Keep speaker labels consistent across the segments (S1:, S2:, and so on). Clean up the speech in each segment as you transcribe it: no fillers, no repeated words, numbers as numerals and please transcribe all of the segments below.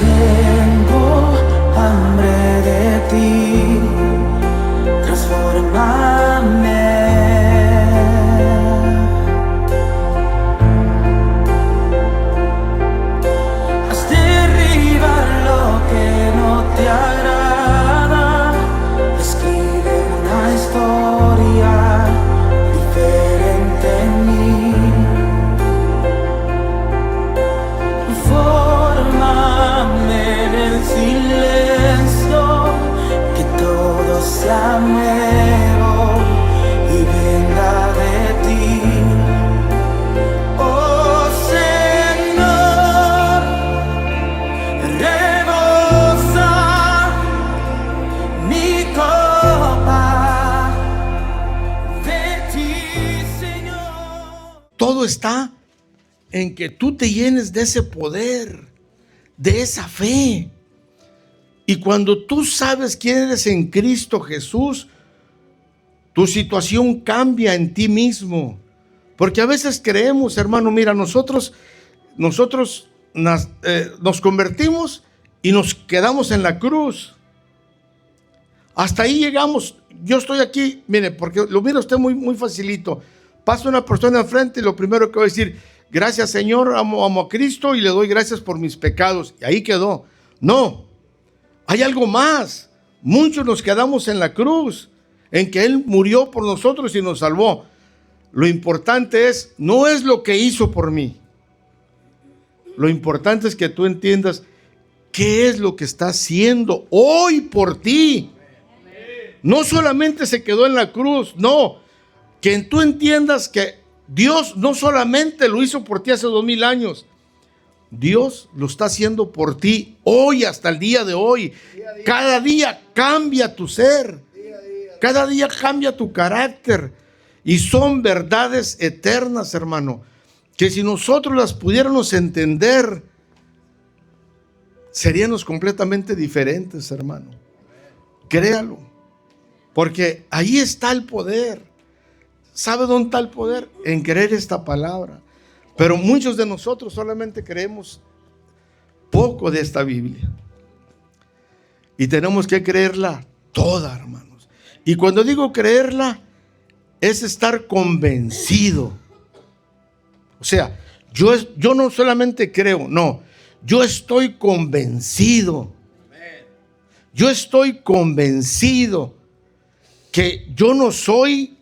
S1: tengo hambre de ti, transfórmame. Haz derribar lo que no te agrada, escribe una historia diferente en mí. Fórmame en el silencio, que todo sea nuevo y venga de ti. Oh Señor, rebosa mi copa de ti, Señor.
S2: Todo está en que tú te llenes de ese poder, de esa fe. Y cuando tú sabes quién eres en Cristo Jesús, tu situación cambia en ti mismo. Porque a veces creemos, hermano, mira, nosotros nos convertimos y nos quedamos en la cruz. Hasta ahí llegamos. Yo estoy aquí, mire, porque lo mira usted muy facilito. Pasa una persona enfrente y lo primero que voy a decir: gracias, Señor, amo a Cristo y le doy gracias por mis pecados. Y ahí quedó. No, hay algo más. Muchos nos quedamos en la cruz, en que Él murió por nosotros y nos salvó. Lo importante no es lo que hizo por mí. Lo importante es que tú entiendas qué es lo que está haciendo hoy por ti. No solamente se quedó en la cruz, no. Que tú entiendas que Dios no solamente lo hizo por ti hace 2000 años, Dios lo está haciendo por ti hoy, hasta el día de hoy. Cada día cambia tu ser, cada día cambia tu carácter, y son verdades eternas, hermano, que si nosotros las pudiéramos entender, seríamos completamente diferentes, hermano. Créalo, porque ahí está el poder. ¿Sabe dónde está el poder? En creer esta palabra. Pero muchos de nosotros solamente creemos poco de esta Biblia. Y tenemos que creerla toda, hermanos. Y cuando digo creerla, es estar convencido. O sea, yo no solamente creo, no. Yo estoy convencido. Yo estoy convencido que yo no soy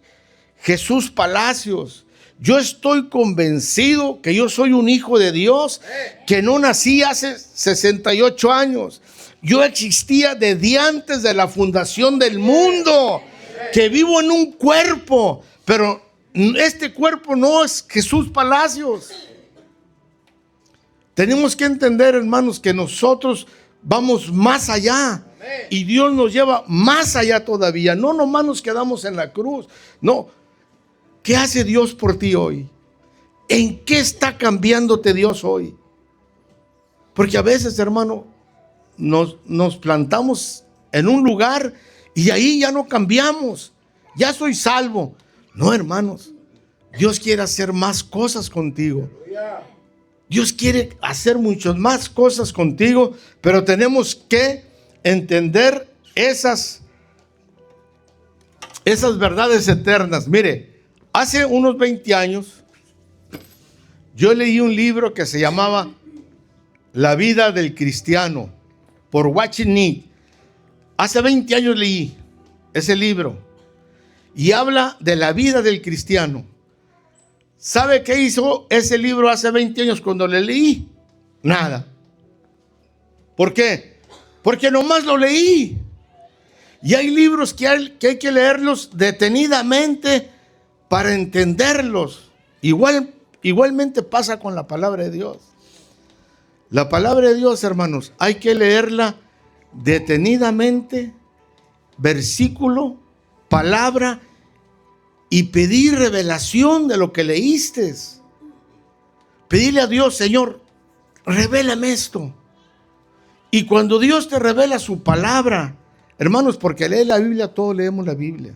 S2: Jesús Palacios. Yo estoy convencido que yo soy un hijo de Dios, que no nací hace 68 años. Yo existía desde antes de la fundación del mundo, que vivo en un cuerpo, pero este cuerpo no es Jesús Palacios. Tenemos que entender, hermanos, que nosotros vamos más allá. Y Dios nos lleva más allá todavía. No nomás nos quedamos en la cruz. No. ¿Qué hace Dios por ti hoy? ¿En qué está cambiándote Dios hoy? Porque a veces, hermano, nos plantamos en un lugar y ahí ya no cambiamos. Ya soy salvo. No, hermanos. Dios quiere hacer más cosas contigo. Dios quiere hacer muchas más cosas contigo, pero tenemos que entender esas verdades eternas. Mire, hace unos 20 años yo leí un libro que se llamaba La vida del cristiano, por Watching Need. Hace 20 años leí ese libro y habla de la vida del cristiano. ¿Sabe qué hizo ese libro hace 20 años cuando le leí? Nada. ¿Por qué? Porque nomás lo leí. Y hay libros que hay que leerlos detenidamente para entenderlos. Igualmente pasa con la palabra de Dios. La palabra de Dios, hermanos, hay que leerla detenidamente, versículo, palabra, y pedir revelación de lo que leíste. Pedirle a Dios: Señor, revélame esto. Y cuando Dios te revela su palabra, hermanos, porque lee la Biblia, todos leemos la Biblia.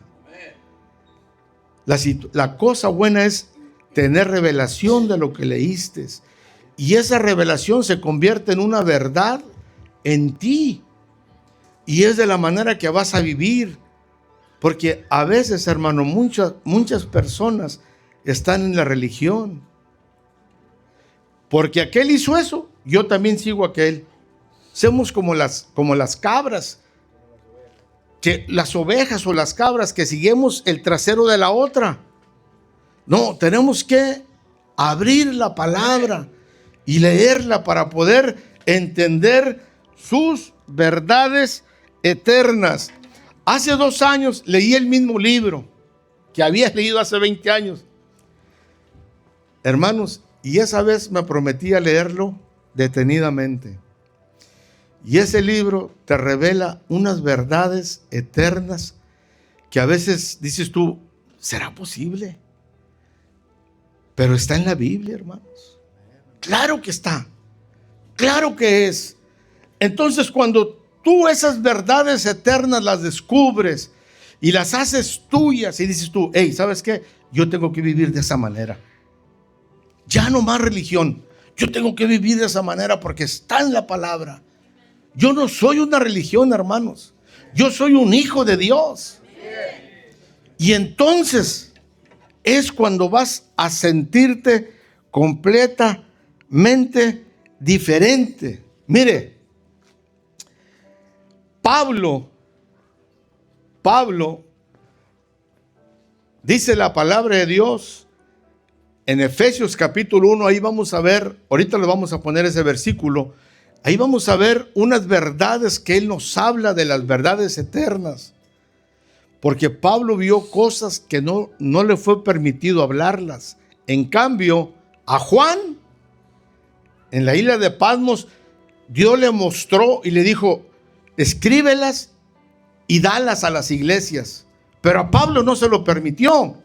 S2: La cosa buena es tener revelación de lo que leíste. Y esa revelación se convierte en una verdad en ti. Y es de la manera que vas a vivir. Porque a veces, hermano, muchas personas están en la religión. Porque aquel hizo eso, yo también sigo a aquel. Somos como las cabras, que las ovejas o las cabras que seguimos el trasero de la otra. No, tenemos que abrir la palabra y leerla para poder entender sus verdades eternas. Hace 2 años leí el mismo libro que había leído hace 20 años. Hermanos, y esa vez me prometí a leerlo detenidamente. Y ese libro te revela unas verdades eternas que a veces dices tú, ¿será posible? Pero está en la Biblia, hermanos. Claro que está. Claro que es. Entonces, cuando tú esas verdades eternas las descubres y las haces tuyas y dices tú, hey, ¿sabes qué? Yo tengo que vivir de esa manera. Ya no más religión. Yo tengo que vivir de esa manera porque está en la palabra. Yo no soy una religión, hermanos. Yo soy un hijo de Dios. Y entonces es cuando vas a sentirte completamente diferente. Mire, Pablo, dice la palabra de Dios en Efesios capítulo 1, ahí vamos a ver, ahorita le vamos a poner ese versículo, ahí vamos a ver unas verdades que él nos habla de las verdades eternas. Porque Pablo vio cosas que no le fue permitido hablarlas. En cambio, a Juan, en la isla de Patmos, Dios le mostró y le dijo, escríbelas y dalas a las iglesias. Pero a Pablo no se lo permitió.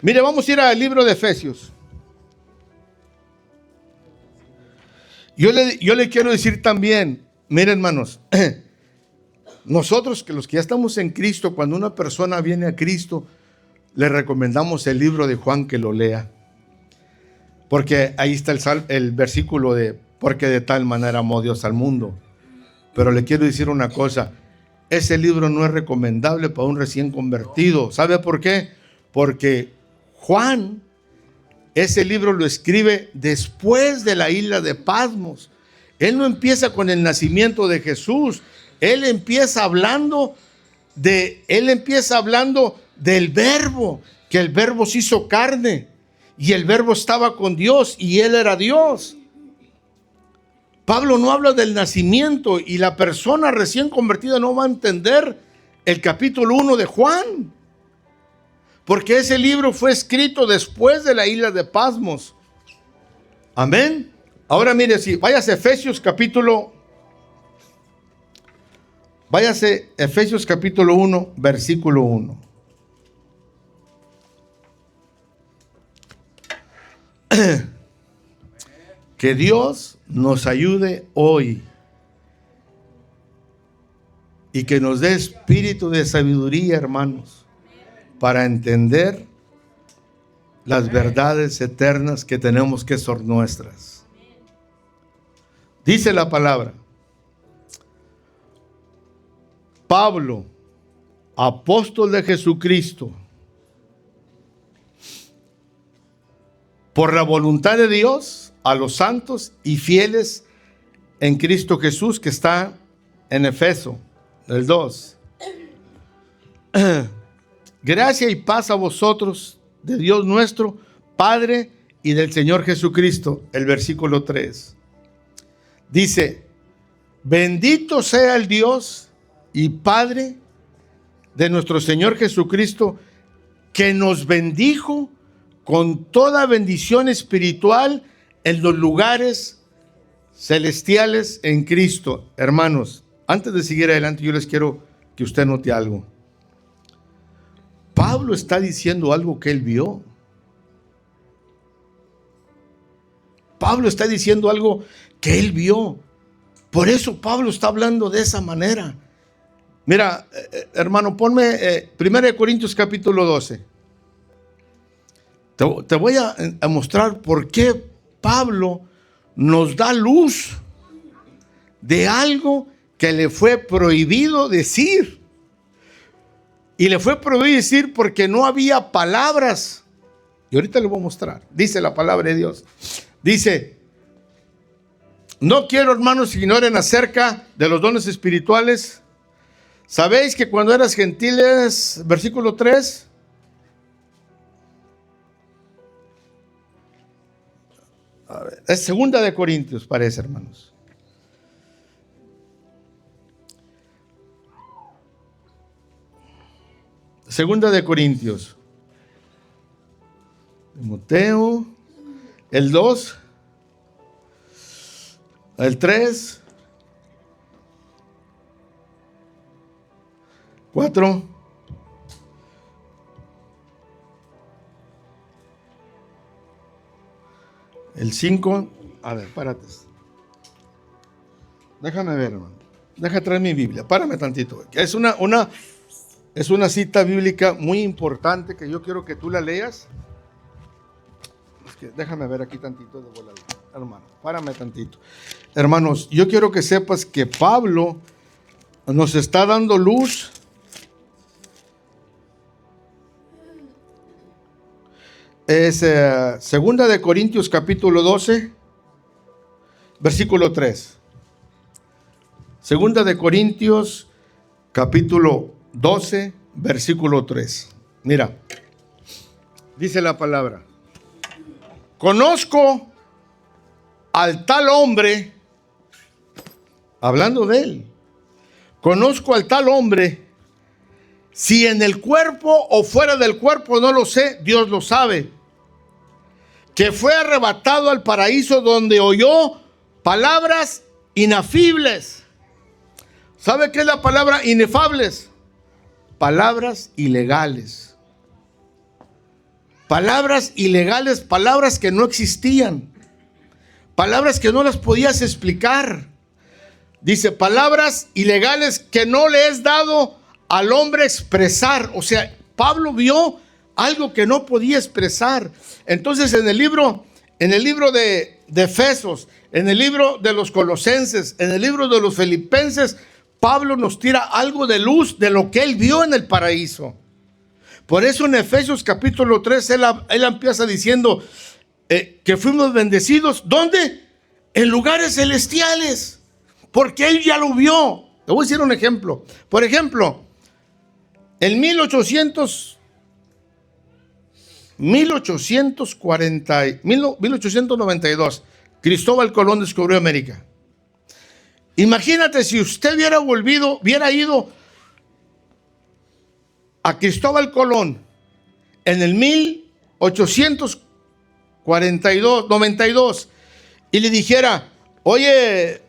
S2: Mire, vamos a ir al libro de Efesios. Yo le quiero decir también, miren, hermanos, nosotros que los que ya estamos en Cristo, cuando una persona viene a Cristo, le recomendamos el libro de Juan que lo lea. Porque ahí está el versículo de, porque de tal manera amó Dios al mundo. Pero le quiero decir una cosa, ese libro no es recomendable para un recién convertido. ¿Sabe por qué? Porque Juan, ese libro lo escribe después de la isla de Patmos. Él no empieza con el nacimiento de Jesús. Él empieza hablando del verbo, que el verbo se hizo carne y el verbo estaba con Dios y él era Dios. Pablo no habla del nacimiento y la persona recién convertida no va a entender el capítulo 1 de Juan, porque ese libro fue escrito después de la isla de Patmos. Amén. Ahora mire, si váyase a Efesios capítulo 1, versículo 1. Que Dios nos ayude hoy y que nos dé espíritu de sabiduría, hermanos, para entender las verdades eternas que tenemos que ser nuestras. Dice la palabra: Pablo, apóstol de Jesucristo, por la voluntad de Dios, a los santos y fieles en Cristo Jesús, que está en Efeso, el 2. Gracia y paz a vosotros, de Dios nuestro Padre y del Señor Jesucristo, el versículo 3. Dice: bendito sea el Dios y Padre de nuestro Señor Jesucristo, que nos bendijo con toda bendición espiritual en los lugares celestiales en Cristo. Hermanos, antes de seguir adelante, yo les quiero que usted note algo. Pablo está diciendo algo que él vio. Pablo está diciendo algo que él vio. Por eso Pablo está hablando de esa manera. Mira, hermano, ponme 1 Corintios capítulo 12. Te voy a mostrar por qué Pablo nos da luz de algo que le fue prohibido decir. Y le fue prohibido decir porque no había palabras. Y ahorita le voy a mostrar. Dice la palabra de Dios. Dice, no quiero, hermanos, que ignoren acerca de los dones espirituales. ¿Sabéis que cuando eras gentiles, versículo 3, a ver, es segunda de Corintios, parece, hermanos. Segunda de Corintios. Timoteo, el 2, el 3, 4, el 5. A ver, párate. Déjame ver, hermano. Deja traer mi Biblia. Párame tantito. Es una cita bíblica muy importante que yo quiero que tú la leas. Déjame ver aquí tantito de volada, hermano. Párame tantito. Hermanos, yo quiero que sepas que Pablo nos está dando luz. Es segunda de Corintios capítulo 12, versículo 3. Segunda de Corintios capítulo 12, versículo 3. Mira, dice la palabra. Conozco al tal hombre, hablando de él, conozco al tal hombre, si en el cuerpo o fuera del cuerpo no lo sé, Dios lo sabe, que fue arrebatado al paraíso donde oyó palabras inafibles. ¿Sabe qué es la palabra inefables? Palabras ilegales. Palabras ilegales, palabras que no existían, palabras que no las podías explicar. Dice, palabras ilegales que no le es dado al hombre expresar. O sea, Pablo vio algo que no podía expresar. Entonces en el libro de Efesios, en el libro de los Colosenses, en el libro de los Filipenses, Pablo nos tira algo de luz de lo que él vio en el paraíso. Por eso en Efesios capítulo 3 él empieza diciendo que fuimos bendecidos. ¿Dónde? En lugares celestiales. Porque él ya lo vio. Te voy a decir un ejemplo. Por ejemplo, en 1892, Cristóbal Colón descubrió América. Imagínate si usted hubiera ido a Cristóbal Colón en el 1892 y le dijera, oye,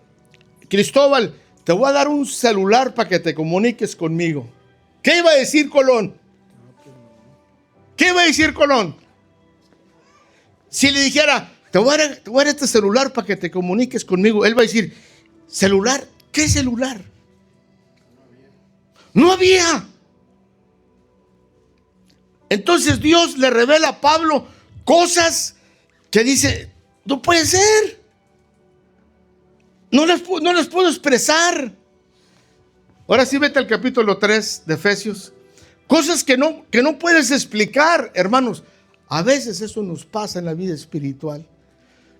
S2: Cristóbal, te voy a dar un celular para que te comuniques conmigo. ¿Qué iba a decir Colón? ¿Qué iba a decir Colón? Si le dijera, te voy a dar este celular para que te comuniques conmigo, él va a decir, ¿celular? ¿Qué celular? No había. Entonces Dios le revela a Pablo cosas que dice, no puede ser. No las puedo expresar. Ahora sí vete al capítulo 3 de Efesios. Cosas que no puedes explicar, hermanos. A veces eso nos pasa en la vida espiritual.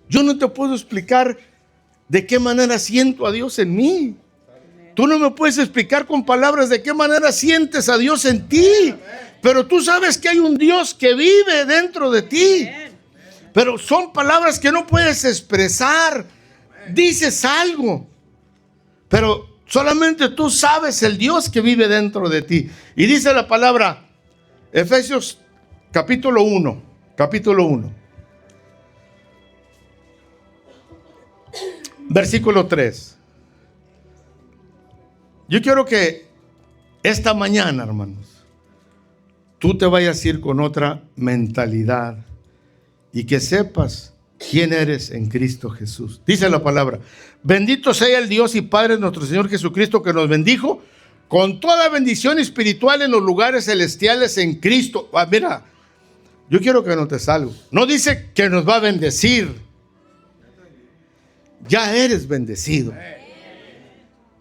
S2: Yo no te puedo explicar de qué manera siento a Dios en mí. Tú no me puedes explicar con palabras de qué manera sientes a Dios en ti. Pero tú sabes que hay un Dios que vive dentro de ti. Pero son palabras que no puedes expresar. Dices algo, pero solamente tú sabes el Dios que vive dentro de ti. Y dice la palabra, Efesios capítulo 1, versículo 3. Yo quiero que esta mañana, hermanos, tú te vayas a ir con otra mentalidad y que sepas quién eres en Cristo Jesús. Dice la palabra, bendito sea el Dios y Padre de nuestro Señor Jesucristo, que nos bendijo con toda bendición espiritual en los lugares celestiales en Cristo. Mira, yo quiero que notes algo. No dice que nos va a bendecir. Ya eres bendecido.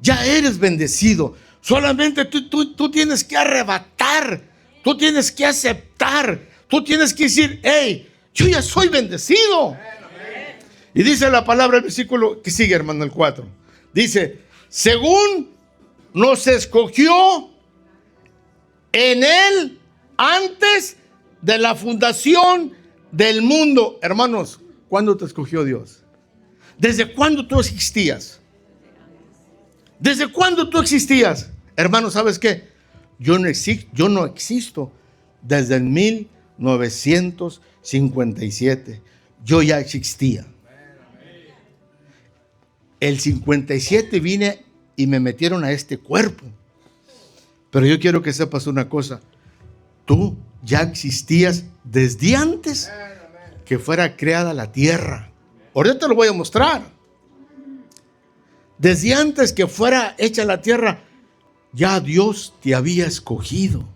S2: Ya eres bendecido. Solamente tú tienes que arrebatar. Tú tienes que aceptar. Tú tienes que decir, hey, yo ya soy bendecido. Y dice la palabra, el versículo que sigue, hermano, el 4. Dice, según nos escogió en Él antes de la fundación del mundo. Hermanos, ¿cuándo te escogió Dios? ¿Desde cuándo tú existías? ¿Desde cuándo tú existías? Hermano, ¿sabes qué? Yo no existo desde el 1957. Yo ya existía. El 57 vine y me metieron a este cuerpo. Pero yo quiero que sepas una cosa. Tú ya existías desde antes que fuera creada la tierra. Ahorita te lo voy a mostrar. Desde antes que fuera hecha la tierra, ya Dios te había escogido.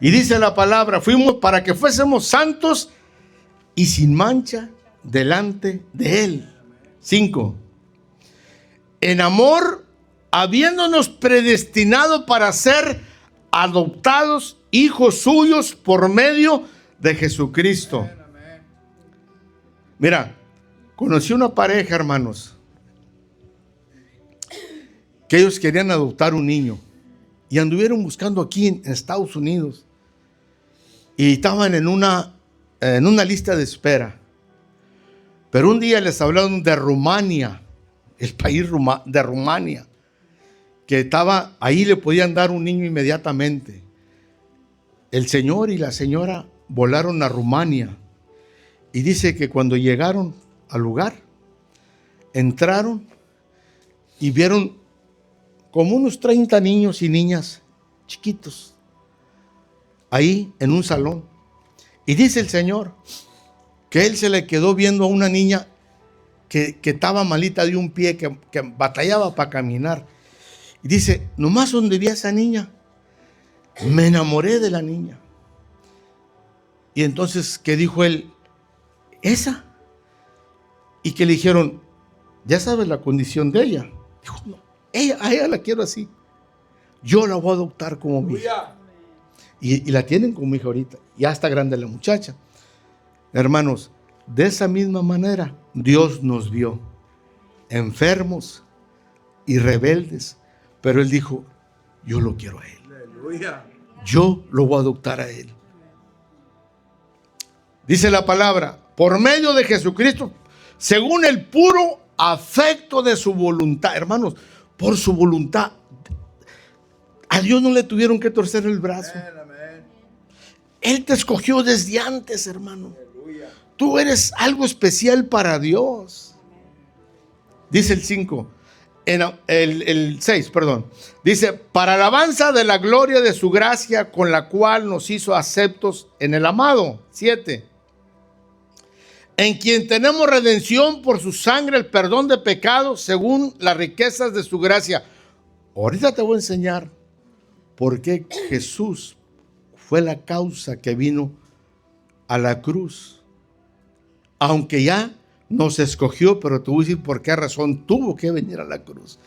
S2: Y dice la palabra, fuimos para que fuésemos santos y sin mancha delante de Él. 5. En amor, habiéndonos predestinado para ser adoptados hijos suyos por medio de Jesucristo. Mira, conocí una pareja, hermanos, que ellos querían adoptar un niño y anduvieron buscando aquí en Estados Unidos y estaban en una lista de espera. Pero un día les hablaron de Rumania, el país de Rumania, que estaba ahí, le podían dar un niño inmediatamente. El señor y la señora volaron a Rumania y dice que cuando llegaron al lugar, entraron y vieron como unos 30 niños y niñas chiquitos ahí en un salón. Y dice el señor que él se le quedó viendo a una niña que estaba malita de un pie, que batallaba para caminar. Y dice, nomás donde vi a esa niña, me enamoré de la niña. Y entonces, ¿qué dijo él? ¿Esa? Y que le dijeron, ya sabes la condición de ella. Dijo, no, a ella la quiero así. Yo la voy a adoptar como mi hija. Y la tienen como hija ahorita. Ya está grande la muchacha. Hermanos, de esa misma manera, Dios nos vio enfermos y rebeldes. Pero Él dijo, yo lo quiero a Él. Yo lo voy a adoptar a Él. Dice la palabra, por medio de Jesucristo, según el puro afecto de su voluntad. Hermanos, por su voluntad. A Dios no le tuvieron que torcer el brazo. Él te escogió desde antes, hermano. Tú eres algo especial para Dios. Dice el 5. El 6, perdón. Dice, para alabanza de la gloria de su gracia, con la cual nos hizo aceptos en el amado. 7. En quien tenemos redención por su sangre, el perdón de pecados, según las riquezas de su gracia. Ahorita te voy a enseñar por qué Jesús fue la causa que vino a la cruz. Aunque ya nos escogió, pero te voy a decir por qué razón tuvo que venir a la cruz.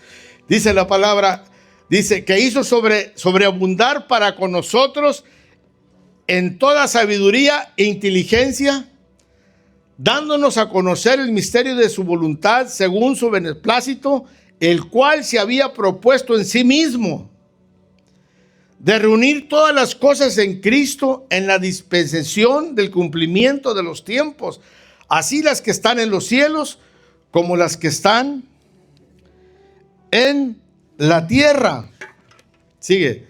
S2: Dice la palabra, dice que hizo sobreabundar para con nosotros en toda sabiduría e inteligencia, dándonos a conocer el misterio de su voluntad según su beneplácito, el cual se había propuesto en sí mismo, de reunir todas las cosas en Cristo en la dispensación del cumplimiento de los tiempos, así las que están en los cielos como las que están en la tierra. Sigue.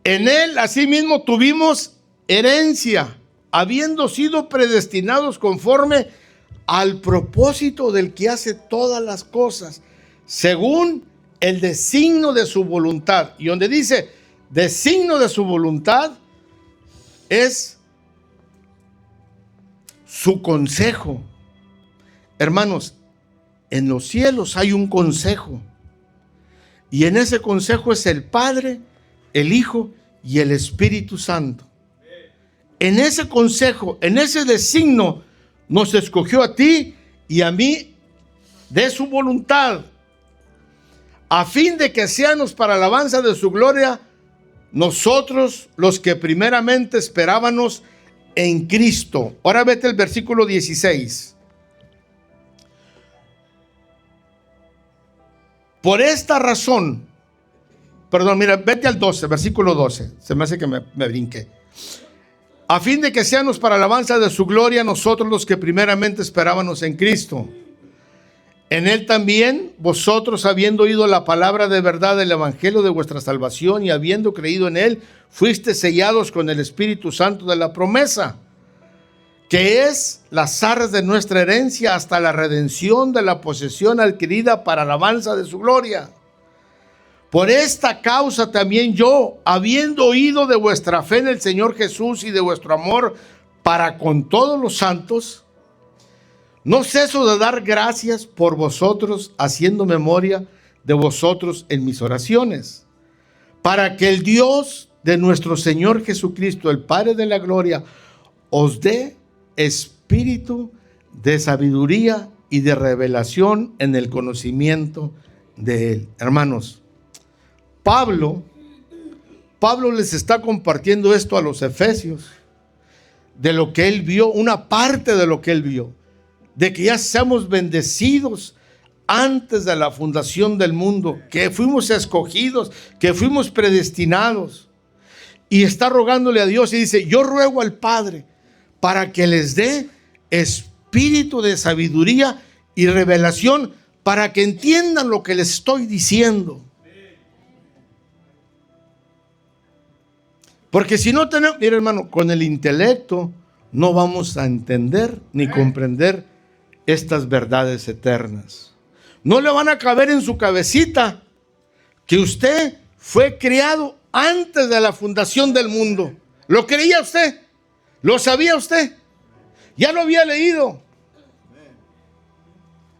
S2: En Él asimismo tuvimos herencia, habiendo sido predestinados conforme al propósito del que hace todas las cosas, según el designio de su voluntad. Y donde dice designio de su voluntad, es su consejo. Hermanos, en los cielos hay un consejo. Y en ese consejo es el Padre, el Hijo y el Espíritu Santo. En ese consejo, en ese designio, nos escogió a ti y a mí de su voluntad, a fin de que seamos para alabanza de su gloria, nosotros los que primeramente esperábamos en Cristo. Ahora vete el versículo 16. Por esta razón, perdón, mira, vete al 12, versículo 12. Se me hace que me brinqué. A fin de que seamos para alabanza de su gloria, nosotros los que primeramente esperábamos en Cristo. En él también, vosotros, habiendo oído la palabra de verdad del evangelio de vuestra salvación y habiendo creído en él, fuisteis sellados con el Espíritu Santo de la promesa, que es las arras de nuestra herencia hasta la redención de la posesión adquirida para alabanza de su gloria. Por esta causa también yo, habiendo oído de vuestra fe en el Señor Jesús y de vuestro amor para con todos los santos, no ceso de dar gracias por vosotros, haciendo memoria de vosotros en mis oraciones, para que el Dios de nuestro Señor Jesucristo, el Padre de la gloria, os dé espíritu de sabiduría y de revelación en el conocimiento de Él. Hermanos, Pablo les está compartiendo esto a los efesios, de lo que él vio, una parte de lo que él vio, de que ya seamos bendecidos antes de la fundación del mundo, que fuimos escogidos, que fuimos predestinados. Y está rogándole a Dios y dice, yo ruego al Padre para que les dé espíritu de sabiduría y revelación para que entiendan lo que les estoy diciendo. Porque si no tenemos, mira hermano, con el intelecto no vamos a entender ni comprender estas verdades eternas. No le van a caber en su cabecita que usted fue criado antes de la fundación del mundo. ¿Lo creía usted? ¿Lo sabía usted? Ya lo había leído.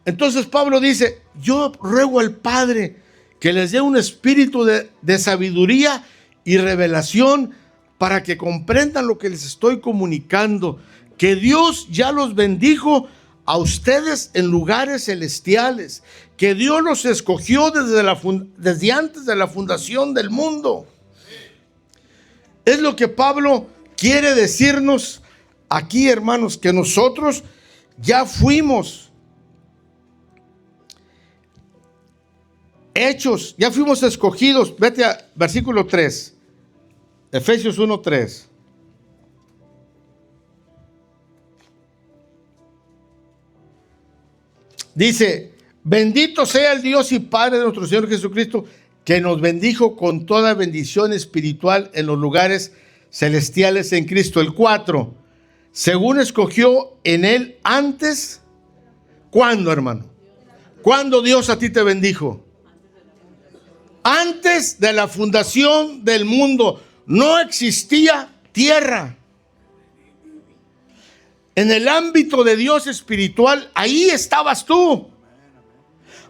S2: Entonces Pablo dice, yo ruego al Padre que les dé un espíritu de sabiduría y revelación para que comprendan lo que les estoy comunicando, que Dios ya los bendijo a ustedes en lugares celestiales, que Dios los escogió desde antes de la fundación del mundo. Es lo que Pablo quiere decirnos aquí, hermanos, que nosotros ya fuimos hechos, ya fuimos escogidos. Vete a versículo 3, Efesios 1:3. Dice, bendito sea el Dios y Padre de nuestro Señor Jesucristo, que nos bendijo con toda bendición espiritual en los lugares celestiales en Cristo. El 4, según escogió en él antes. ¿Cuándo, hermano? ¿Cuándo Dios a ti te bendijo? Antes de la fundación del mundo no existía tierra. En el ámbito de Dios espiritual, ahí estabas tú.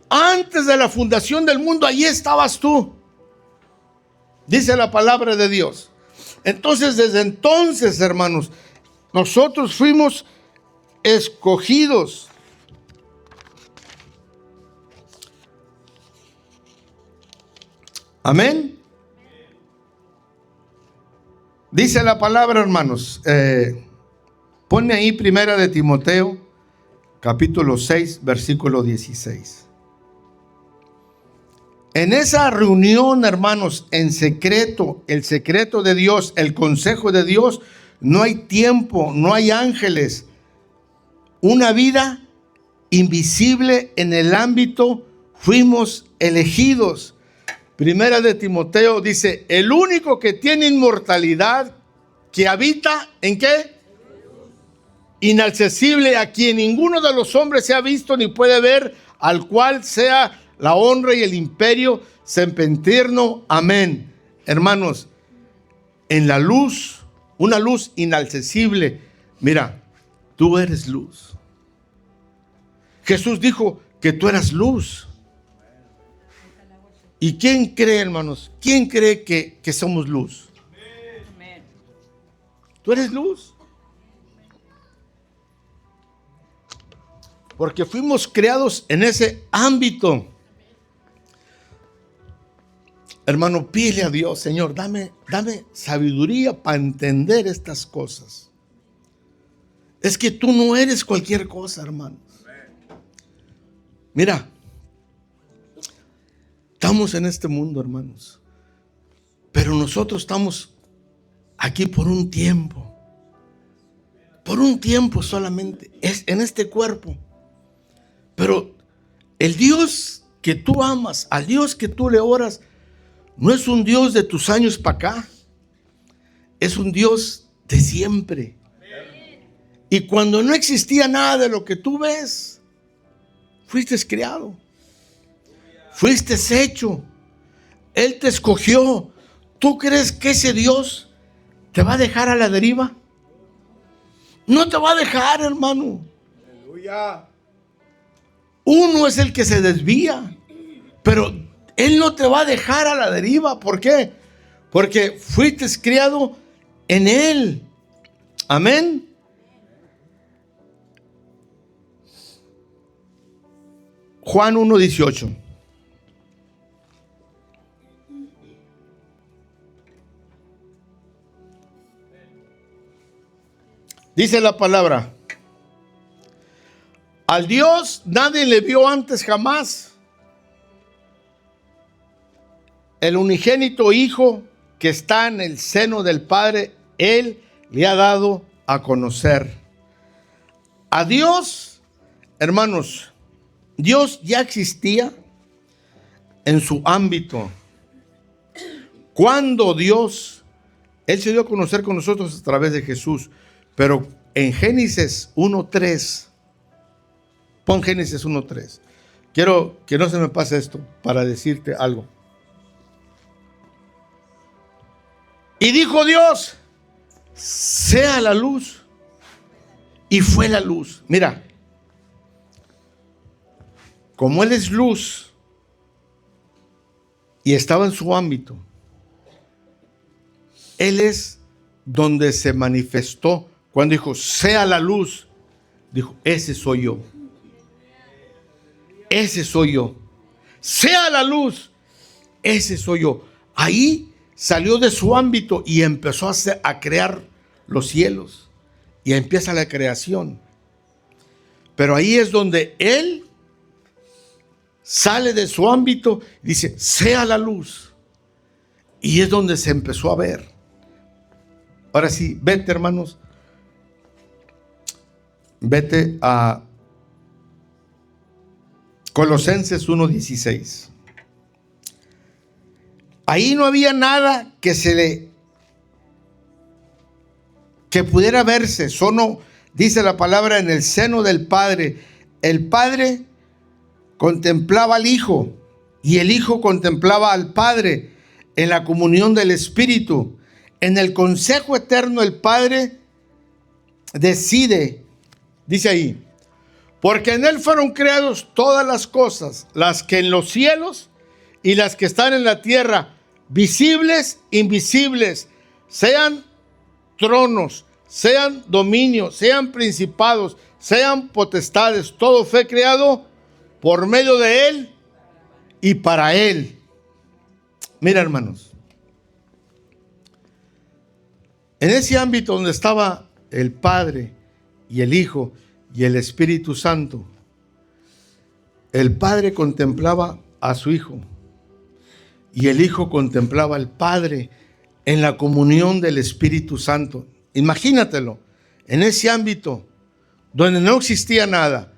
S2: Antes de la fundación del mundo, ahí estabas tú. Dice la palabra de Dios. Entonces, desde entonces, hermanos, nosotros fuimos escogidos. Amén. Dice la palabra, hermanos. Ponme ahí Primera de Timoteo, capítulo 6, versículo 16. En esa reunión, hermanos, en secreto, el secreto de Dios, el consejo de Dios, no hay tiempo, no hay ángeles. Una vida invisible en el ámbito, fuimos elegidos. Primera de Timoteo dice, el único que tiene inmortalidad, que habita, ¿en qué? Inaccesible, a quien ninguno de los hombres se ha visto ni puede ver, al cual sea la honra y el imperio sempiterno. Amén. Hermanos, en la luz, una luz inaccesible. Mira, tú eres luz. Jesús dijo que tú eras luz. ¿Y quién cree, hermanos? ¿Quién cree que somos luz? Tú eres luz. Porque fuimos creados en ese ámbito. Hermano, pídele a Dios, Señor, dame sabiduría para entender estas cosas. Es que tú no eres cualquier cosa, hermanos. Mira, estamos en este mundo, hermanos, pero nosotros estamos aquí por un tiempo solamente, es en este cuerpo. Pero el Dios que tú amas, al Dios que tú le oras, no es un Dios de tus años para acá, es un Dios de siempre. Y cuando no existía nada de lo que tú ves, fuiste criado, fuiste hecho, Él te escogió. ¿Tú crees que ese Dios te va a dejar a la deriva? No te va a dejar, hermano.
S3: Aleluya.
S2: Uno es el que se desvía, pero Él no te va a dejar a la deriva. ¿Por qué? Porque fuiste criado en Él. Amén. Juan 1:18. Dice la palabra: al Dios nadie le vio antes jamás. El unigénito Hijo que está en el seno del Padre, Él le ha dado a conocer. A Dios, hermanos, Dios ya existía en su ámbito. Cuando Dios, Él se dio a conocer con nosotros a través de Jesús. Pero en Génesis 1:3, pon Génesis 1:3. Quiero que no se me pase esto para decirte algo. Y dijo Dios, sea la luz. Y fue la luz. Mira, como Él es luz y estaba en su ámbito, Él es donde se manifestó. Cuando dijo, sea la luz, dijo, ese soy yo. Ese soy yo. Sea la luz, ese soy yo. Ahí salió de su ámbito y empezó a crear los cielos. Y empieza la creación. Pero ahí es donde Él sale de su ámbito y dice, sea la luz. Y es donde se empezó a ver. Ahora sí, vete, hermanos. Vete a Colosenses 1:16. Ahí no había nada que pudiera verse. Solo dice la palabra, en el seno del Padre. El Padre contemplaba al Hijo y el Hijo contemplaba al Padre en la comunión del Espíritu. En el consejo eterno el Padre decide, dice ahí, porque en Él fueron creados todas las cosas, las que en los cielos y las que están en la tierra, visibles, invisibles, sean tronos, sean dominios, sean principados, sean potestades, todo fue creado por medio de Él y para Él. Mira, hermanos, en ese ámbito donde estaba el Padre y el Hijo y el Espíritu Santo, el Padre contemplaba a su Hijo y el Hijo contemplaba al Padre en la comunión del Espíritu Santo. Imagínatelo, en ese ámbito donde no existía nada,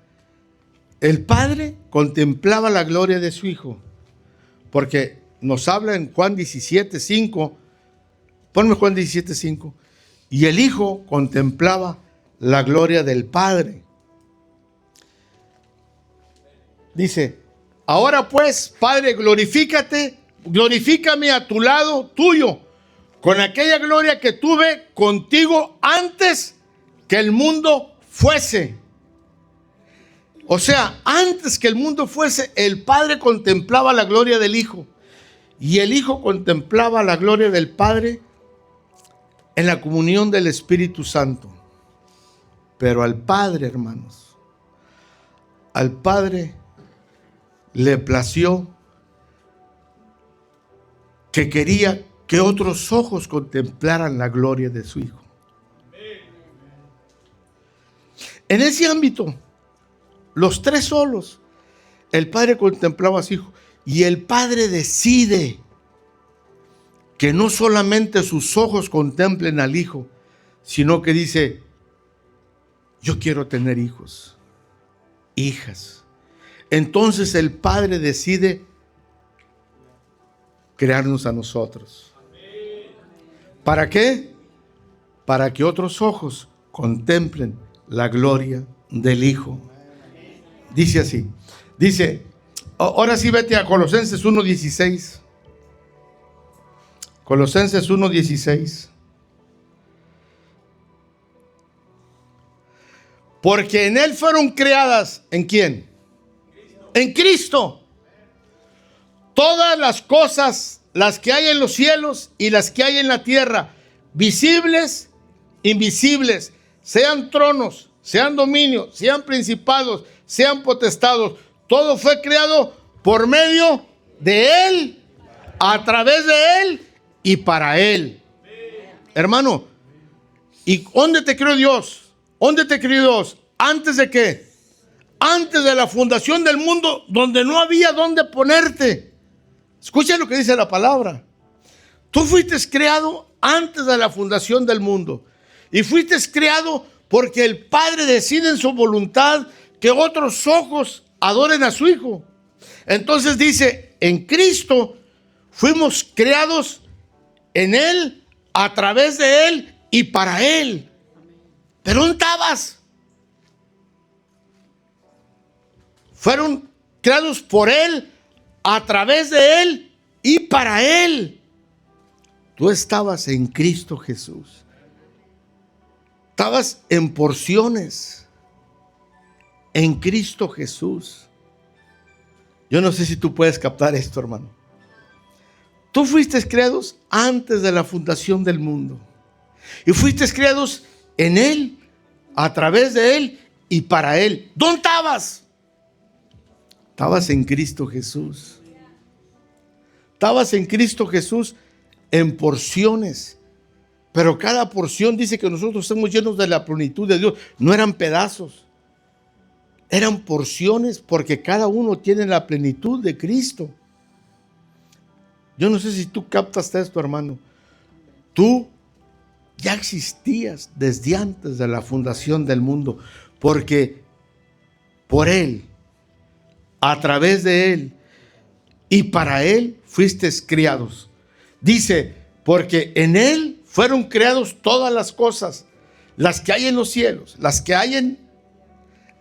S2: el Padre contemplaba la gloria de su Hijo, porque nos habla en Juan 17:5, ponme Juan 17:5, y el Hijo contemplaba la gloria del Padre. Dice, ahora pues, Padre, glorifícame a tu lado tuyo, con aquella gloria que tuve contigo antes que el mundo fuese. O sea, antes que el mundo fuese, el Padre contemplaba la gloria del Hijo y el Hijo contemplaba la gloria del Padre en la comunión del Espíritu Santo. Pero al Padre, hermanos, al Padre le plació que quería que otros ojos contemplaran la gloria de su Hijo. En ese ámbito, los tres solos, el Padre contemplaba a su Hijo y el Padre decide que no solamente sus ojos contemplen al Hijo, sino que dice: yo quiero tener hijos, hijas. Entonces el Padre decide crearnos a nosotros. ¿Para qué? Para que otros ojos contemplen la gloria del Hijo. Dice así. Dice, ahora sí vete a Colosenses 1:16. Colosenses 1:16. Porque en Él fueron creadas, ¿en quién? En Cristo. Todas las cosas, las que hay en los cielos y las que hay en la tierra, visibles, invisibles, sean tronos, sean dominios, sean principados, sean potestados, todo fue creado por medio de Él, a través de Él y para Él. Hermano, ¿y dónde te creó Dios? ¿Dónde te creó Dios? ¿Antes de qué? Antes de la fundación del mundo, donde no había dónde ponerte. Escucha lo que dice la palabra. Tú fuiste creado antes de la fundación del mundo. Y fuiste creado porque el Padre decide en su voluntad que otros ojos adoren a su Hijo. Entonces dice, en Cristo fuimos creados en Él, a través de Él y para Él. ¿Pero dónde estabas? Fueron creados por Él, a través de Él y para Él. Tú estabas en Cristo Jesús. Estabas en porciones en Cristo Jesús. Yo no sé si tú puedes captar esto, hermano. Tú fuiste creados antes de la fundación del mundo. Y fuiste creados en Él, a través de Él y para Él. ¿Dónde estabas? Estabas en Cristo Jesús. Estabas en Cristo Jesús en porciones. Pero cada porción dice que nosotros estamos llenos de la plenitud de Dios. No eran pedazos. Eran porciones porque cada uno tiene la plenitud de Cristo. Yo no sé si tú captas esto, hermano. Tú ya existías desde antes de la fundación del mundo, porque por Él, a través de Él y para Él fuiste criados. Dice, porque en Él fueron creados todas las cosas, las que hay en los cielos, las que hay en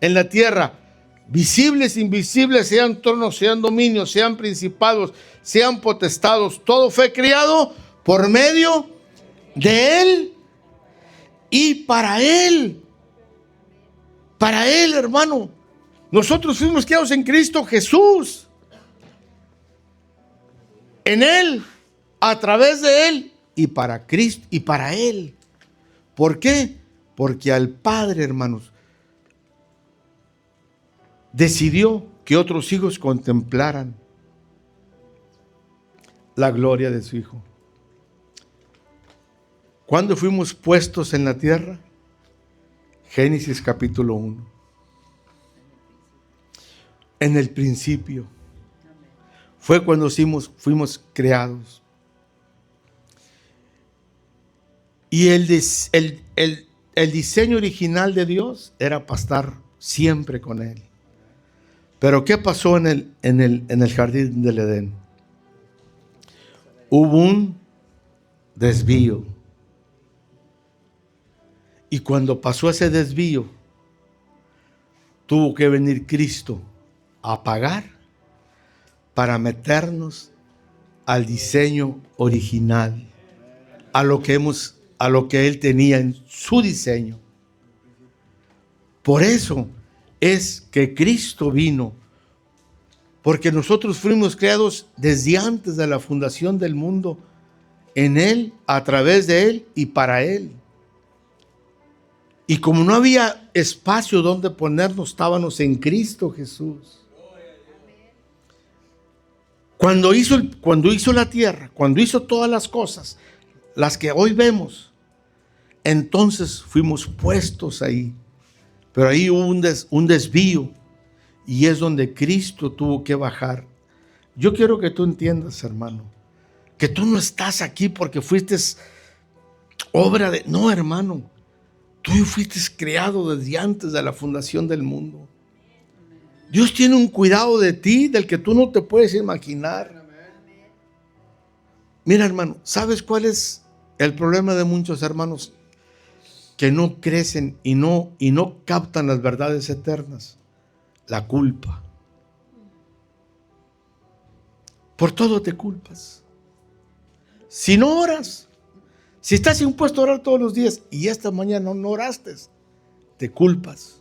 S2: la tierra, visibles, invisibles, sean tronos, sean dominios, sean principados, sean potestados. Todo fue creado por medio de Él y para Él. Para Él, hermano. Nosotros fuimos creados en Cristo Jesús. En Él, a través de Él y para Cristo y para Él. ¿Por qué? Porque al Padre, hermanos, decidió que otros hijos contemplaran la gloria de su Hijo. ¿Cuándo fuimos puestos en la tierra? Génesis capítulo 1. En el principio fue cuando fuimos creados. Y el diseño original de Dios era pastar siempre con Él. Pero ¿qué pasó en el jardín del Edén? Hubo un desvío. Y cuando pasó ese desvío, tuvo que venir Cristo a pagar para meternos al diseño original, a lo que Él tenía en su diseño. Por eso es que Cristo vino, porque nosotros fuimos creados desde antes de la fundación del mundo, en Él, a través de Él y para Él. Y como no había espacio donde ponernos, estábamos en Cristo Jesús. Cuando hizo la tierra, cuando hizo todas las cosas, las que hoy vemos, entonces fuimos puestos ahí. Pero ahí hubo un desvío y es donde Cristo tuvo que bajar. Yo quiero que tú entiendas, hermano, que tú no estás aquí porque fuiste obra de... No, hermano, tú fuiste creado desde antes de la fundación del mundo. Dios tiene un cuidado de ti del que tú no te puedes imaginar. Mira, hermano, ¿sabes cuál es el problema de muchos hermanos que no crecen y no captan las verdades eternas? La culpa. Por todo te culpas. Si no oras, si estás impuesto a orar todos los días y esta mañana no oraste, te culpas.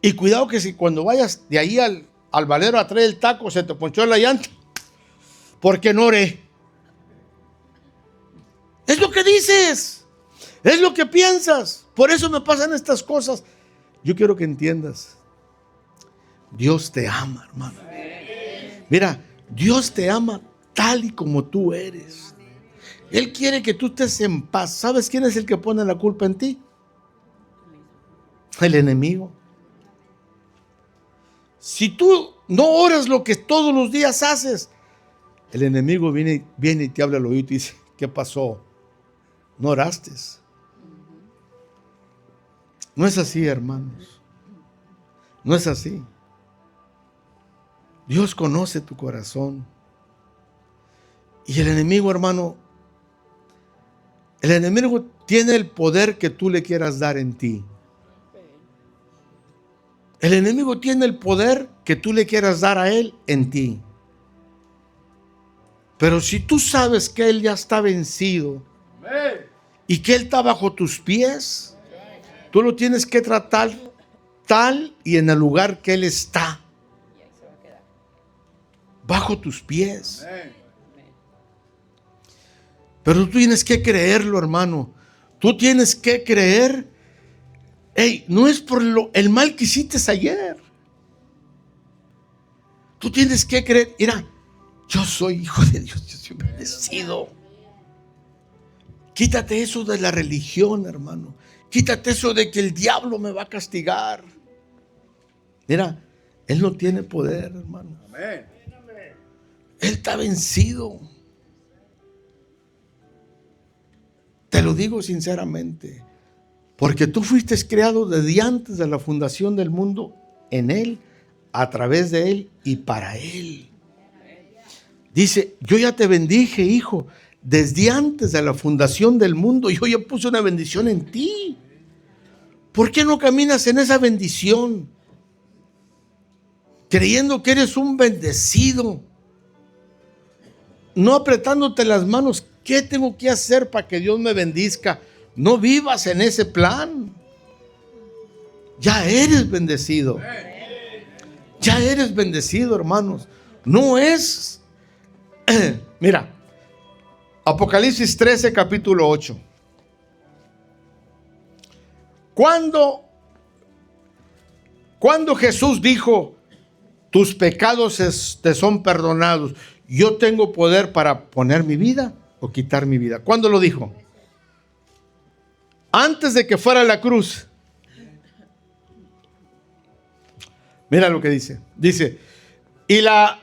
S2: Y cuidado que si cuando vayas de ahí al valero a traer el taco se te ponchó la llanta, porque no oré. Es lo que dices, es lo que piensas. Por eso me pasan estas cosas. Yo quiero que entiendas, Dios te ama, hermano. Mira, Dios te ama tal y como tú eres. Él quiere que tú estés en paz. ¿Sabes quién es el que pone la culpa en ti? El enemigo. Si tú no oras lo que todos los días haces, el enemigo viene y te habla al oído y te dice, ¿qué pasó? No oraste. No es así, hermanos. No es así. Dios conoce tu corazón. Y el enemigo, hermano, el enemigo tiene el poder que tú le quieras dar en ti. El enemigo tiene el poder que tú le quieras dar a él en ti. Pero si tú sabes que él ya está vencido y que él está bajo tus pies, tú lo tienes que tratar tal y en el lugar que él está. Bajo tus pies. Pero tú tienes que creerlo, hermano. Tú tienes que creer. No es por el mal que hiciste ayer. Tú tienes que creer. Mira, yo soy hijo de Dios. Yo soy bendecido. Quítate eso de la religión, hermano. Quítate eso de que el diablo me va a castigar. Mira, él no tiene poder, hermano. Amén. Él está vencido. Te lo digo sinceramente. Porque tú fuiste creado desde antes de la fundación del mundo en Él, a través de Él y para Él. Dice, yo ya te bendije, hijo, desde antes de la fundación del mundo. Yo ya puse una bendición en ti. ¿Por qué no caminas en esa bendición? Creyendo que eres un bendecido. No apretándote las manos. ¿Qué tengo que hacer para que Dios me bendizca? No vivas en ese plan. Ya eres bendecido. Ya eres bendecido, hermanos. No es... Mira, Apocalipsis 13, capítulo 8. Cuando Jesús dijo, tus pecados te son perdonados, yo tengo poder para poner mi vida o quitar mi vida. ¿Cuándo lo dijo? Antes de que fuera a la cruz. Mira lo que dice. Dice, y la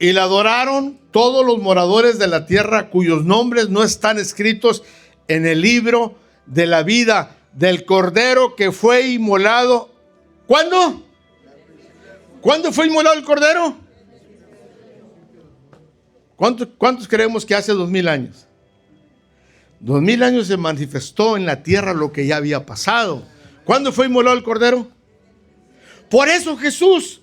S2: adoraron todos los moradores de la tierra cuyos nombres no están escritos en el libro de la vida del Cordero que fue inmolado. ¿Cuándo? ¿Cuándo fue inmolado el Cordero? ¿Cuántos creemos que hace 2000 años? 2000 años se manifestó en la tierra lo que ya había pasado. ¿Cuándo fue inmolado el Cordero? Por eso Jesús,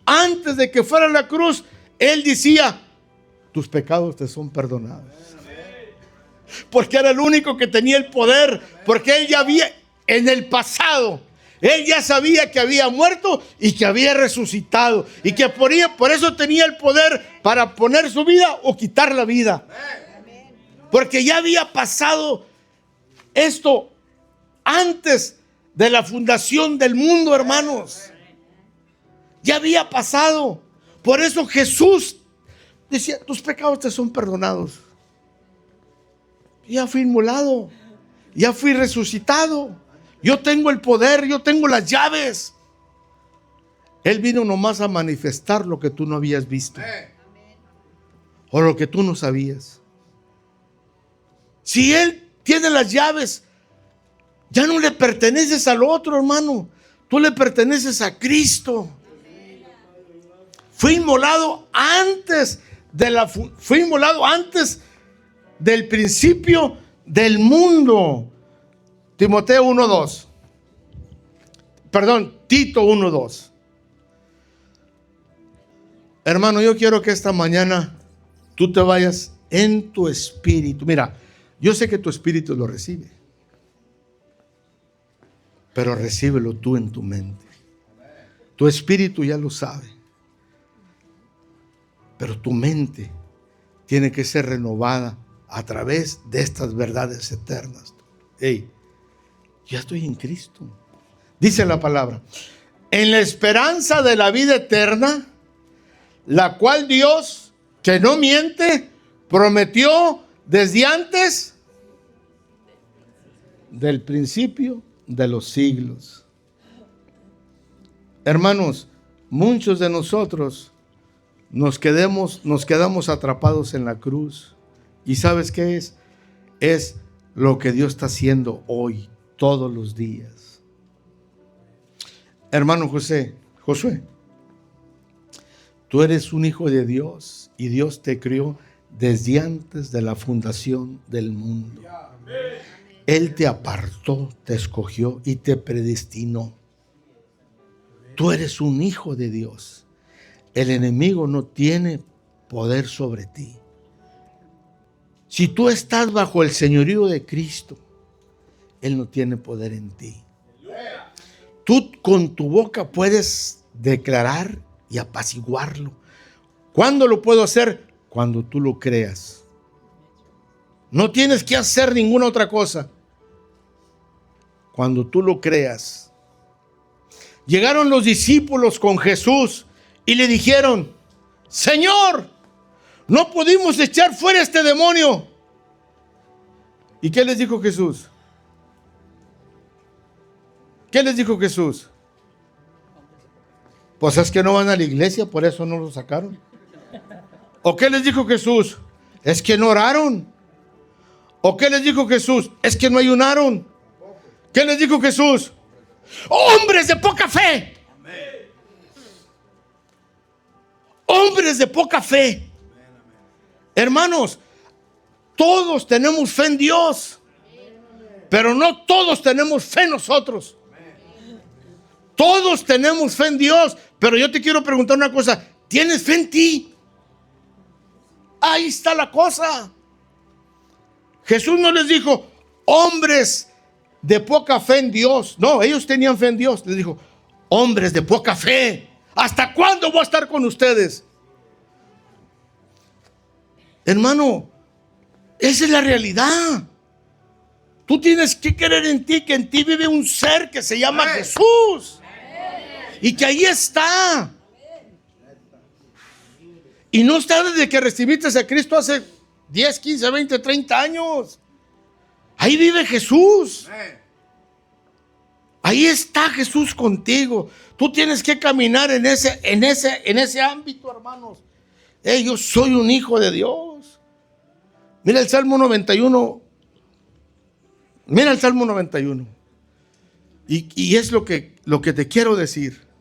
S2: antes de que fuera a la cruz, Él decía, tus pecados te son perdonados. Porque era el único que tenía el poder. Porque Él ya había, en el pasado, Él ya sabía que había muerto y que había resucitado. Y que por eso tenía el poder para poner su vida o quitar la vida. Porque ya había pasado esto antes de la fundación del mundo, hermanos. Ya había pasado. Por eso Jesús decía, tus pecados te son perdonados. Ya fui inmolado. Ya fui resucitado. Yo tengo el poder, yo tengo las llaves. Él vino nomás a manifestar lo que tú no habías visto. O lo que tú no sabías. Si Él tiene las llaves, ya no le perteneces al otro, hermano. Tú le perteneces a Cristo. Fui inmolado antes del principio del mundo. Timoteo 1:2. Perdón, Tito 1:2. Hermano, yo quiero que esta mañana tú te vayas en tu espíritu. Mira, yo sé que tu espíritu lo recibe, pero recíbelo tú en tu mente. Tu espíritu ya lo sabe, pero tu mente tiene que ser renovada a través de estas verdades eternas. Hey, ya estoy en Cristo. Dice la palabra, en la esperanza de la vida eterna, la cual Dios, que no miente, prometió desde antes del principio de los siglos. Hermanos, muchos de nosotros nos quedamos atrapados en la cruz. ¿Y sabes qué es? Es lo que Dios está haciendo hoy, todos los días. Hermano Josué, tú eres un hijo de Dios y Dios te crió desde antes de la fundación del mundo. Él te apartó, te escogió y te predestinó. Tú eres un hijo de Dios. El enemigo no tiene poder sobre ti. Si tú estás bajo el señorío de Cristo, Él no tiene poder en ti. Tú con tu boca puedes declarar y apaciguarlo. ¿Cuándo lo puedo hacer? Cuando tú lo creas. No tienes que hacer ninguna otra cosa. Cuando tú lo creas. Llegaron los discípulos con Jesús y le dijeron, Señor, no pudimos echar fuera este demonio. ¿Y qué les dijo Jesús? ¿Qué les dijo Jesús? Pues es que no van a la iglesia, por eso no lo sacaron. ¿O qué les dijo Jesús? Es que no oraron. ¿O qué les dijo Jesús? Es que no ayunaron. ¿Qué les dijo Jesús? ¡Hombres de poca fe! Hombres de poca fe. Hermanos, todos tenemos fe en Dios, pero no todos tenemos fe en nosotros. Todos tenemos fe en Dios, pero yo te quiero preguntar una cosa. ¿Tienes fe en ti? Ahí está la cosa. Jesús no les dijo, hombres de poca fe en Dios. No, ellos tenían fe en Dios. Les dijo, hombres de poca fe, ¿hasta cuándo voy a estar con ustedes? Hermano, esa es la realidad. Tú tienes que creer en ti, que en ti vive un ser que se llama Jesús. Y que ahí está. Y no está desde que recibiste a Cristo hace 10, 15, 20, 30 años. Ahí vive Jesús. Ahí está Jesús contigo. Tú tienes que caminar en ese ámbito, hermanos. Yo soy un hijo de Dios. Mira el Salmo 91. Mira el Salmo 91. Y es lo que te quiero decir.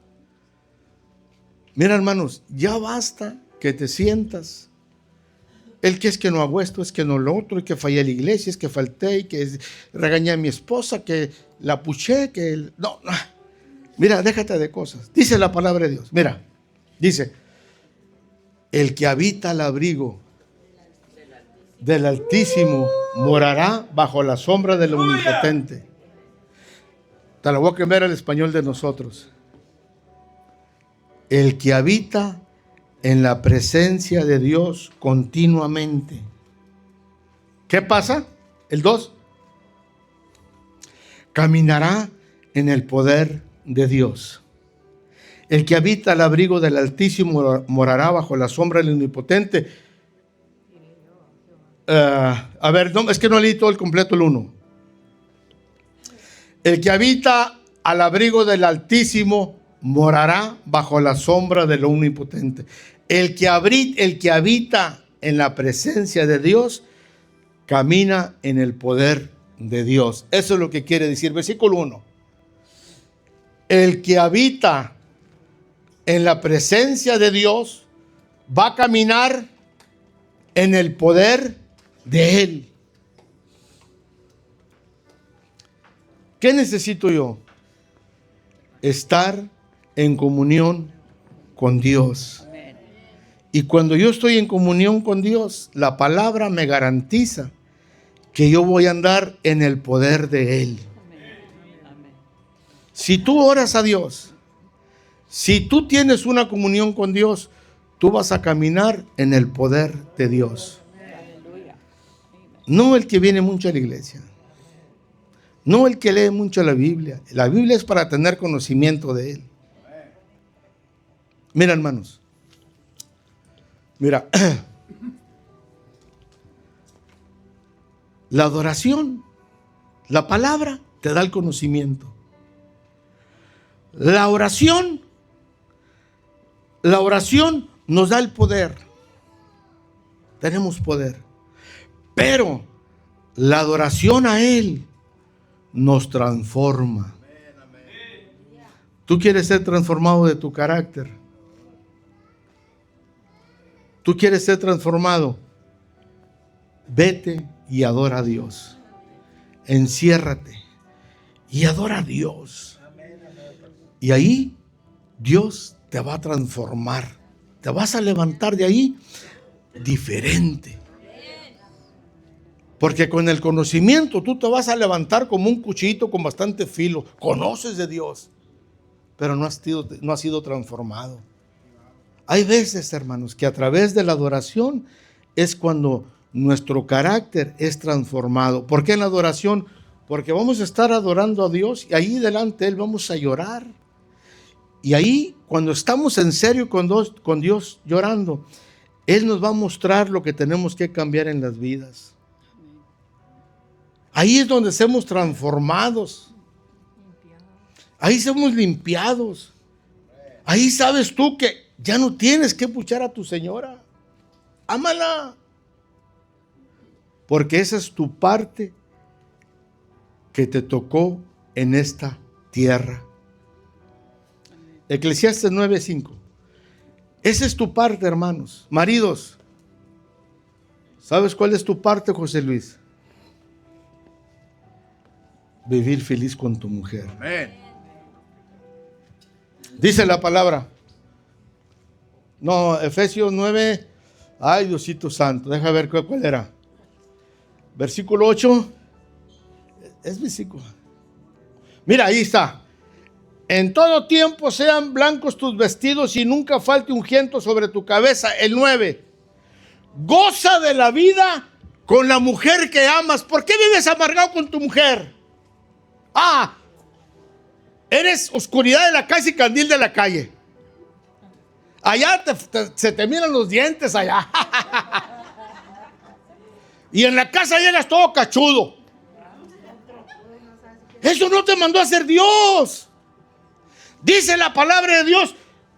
S2: Mira, hermanos, ya basta que te sientas. El que es que no hago esto, es que no lo otro, y que fallé a la iglesia, es que falté, y que regañé a mi esposa, que la puché, que... No. Mira, déjate de cosas. Dice la palabra de Dios. Mira, dice, el que habita al abrigo del Altísimo morará bajo la sombra del Omnipotente. Te la voy a cambiar al español de nosotros. El que habita en la presencia de Dios continuamente. ¿Qué pasa? El 2. Caminará en el poder de Dios. El que habita al abrigo del Altísimo morará bajo la sombra del Omnipotente. A ver, no, es que no leí todo el completo el 1. El que habita al abrigo del Altísimo morará bajo la sombra del Omnipotente. El que habita en la presencia de Dios camina en el poder de Dios. Eso es lo que quiere decir. Versículo 1. El que habita en la presencia de Dios va a caminar en el poder de Él. ¿Qué necesito yo? Estar en comunión con Dios. Y cuando yo estoy en comunión con Dios, la palabra me garantiza que yo voy a andar en el poder de Él. Si tú oras a Dios, si tú tienes una comunión con Dios, tú vas a caminar en el poder de Dios. No el que viene mucho a la iglesia. No el que lee mucho la Biblia. La Biblia es para tener conocimiento de Él. Mira, hermanos. Mira. La adoración, la palabra, te da el conocimiento. La oración nos da el poder. Tenemos poder. Pero la adoración a Él nos transforma. Tú quieres ser transformado de tu carácter. Tú quieres ser transformado. Vete y adora a Dios. Enciérrate y adora a Dios. Y ahí Dios te va a transformar. Te vas a levantar de ahí diferente. Porque con el conocimiento tú te vas a levantar como un cuchillito con bastante filo. Conoces de Dios, pero no has sido transformado. Hay veces, hermanos, que a través de la adoración es cuando nuestro carácter es transformado. ¿Por qué en la adoración? Porque vamos a estar adorando a Dios y ahí delante de Él vamos a llorar. Y ahí, cuando estamos en serio con Dios llorando, Él nos va a mostrar lo que tenemos que cambiar en las vidas. Ahí es donde somos transformados. Ahí somos limpiados. Ahí sabes tú que ya no tienes que puchar a tu señora. Ámala. Porque esa es tu parte que te tocó en esta tierra. Eclesiastes 9:5. Esa es tu parte, hermanos. Maridos, ¿sabes cuál es tu parte, José Luis? Vivir feliz con tu mujer. Amén. Dice la palabra. No, Efesios 9. Ay, Diosito Santo. Deja ver cuál era. Versículo 8. Es versículo. Mira, ahí está. En todo tiempo sean blancos tus vestidos y nunca falte ungiento sobre tu cabeza. El 9. Goza de la vida con la mujer que amas. ¿Por qué vives amargado con tu mujer? Eres oscuridad de la casa y candil de la calle. Allá se te miran los dientes allá. Y en la casa llegas todo cachudo. Eso no te mandó a hacer Dios. Dice la palabra de Dios: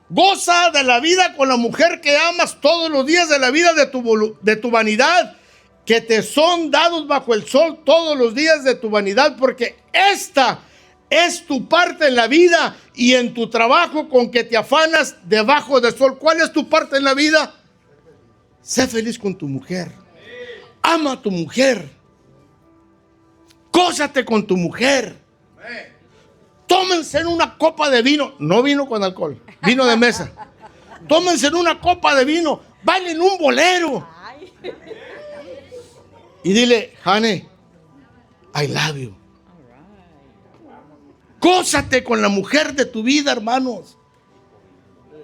S2: goza de la vida con la mujer que amas todos los días de la vida de tu vanidad, que te son dados bajo el sol todos los días de tu vanidad, porque esta es tu parte en la vida y en tu trabajo con que te afanas debajo del sol. ¿Cuál es tu parte en la vida? Sé feliz con tu mujer. Ama a tu mujer. Gózate con tu mujer. Tómense en una copa de vino. No vino con alcohol, vino de mesa. Tómense en una copa de vino. Bailen un bolero. Y dile: honey, I love you. Gózate con la mujer de tu vida, hermanos.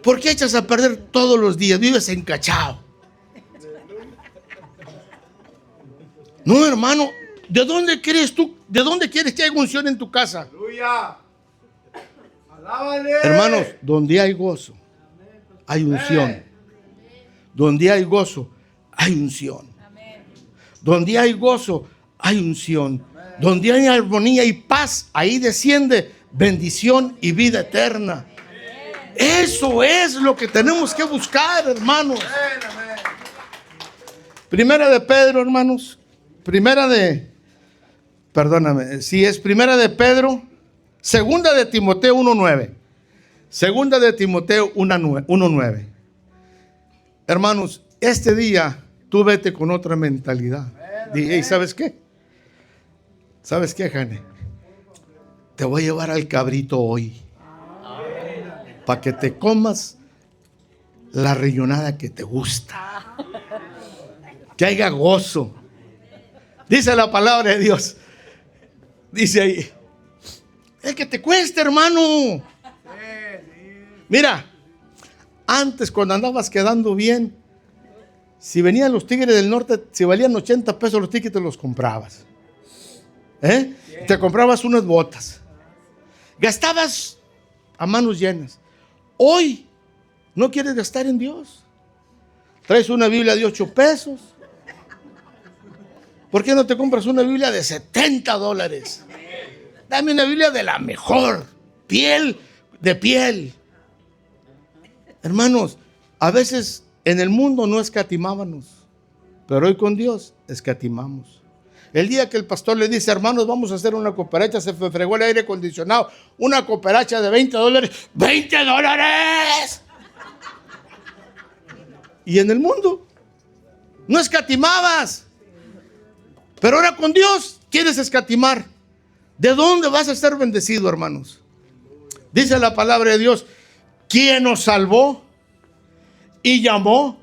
S2: ¿Por qué echas a perder todos los días? Vives encachado. No, hermano. ¿De dónde crees tú? ¿De dónde quieres que haya unción en tu casa? Aleluya. Hermanos, donde hay gozo, hay unción. Donde hay gozo, hay unción. Donde hay gozo, hay unción. Donde hay armonía y paz, ahí desciende bendición y vida eterna. Eso es lo que tenemos que buscar, hermanos. Primera de Pedro, hermanos. Primera de Pedro. Segunda de Timoteo 1:9. Segunda de Timoteo 1:9. Hermanos, este día tú vete con otra mentalidad. Dije, ¿sabes qué? ¿Sabes qué, Jane? Te voy a llevar al cabrito hoy. Para que te comas la riñonada que te gusta. Que haya gozo. Dice la palabra de Dios. Dice ahí. Es que te cuesta, hermano. Mira, antes cuando andabas quedando bien, si venían los Tigres del Norte, si valían 80 pesos los tickets, te los comprabas. Te comprabas unas botas. Gastabas a manos llenas. Hoy no quieres gastar en Dios. Traes una Biblia de 8 pesos. ¿Por qué no te compras una Biblia de $70? Dame una Biblia de la mejor, piel de piel. Hermanos, a veces en el mundo no escatimábamos, pero hoy con Dios escatimamos. El día que el pastor le dice, hermanos, vamos a hacer una cooperacha, se fregó el aire acondicionado, una cooperacha de $20, ¡$20! Y en el mundo no escatimabas, pero ahora con Dios quieres escatimar. ¿De dónde vas a ser bendecido, hermanos? Dice la palabra de Dios, quien nos salvó y llamó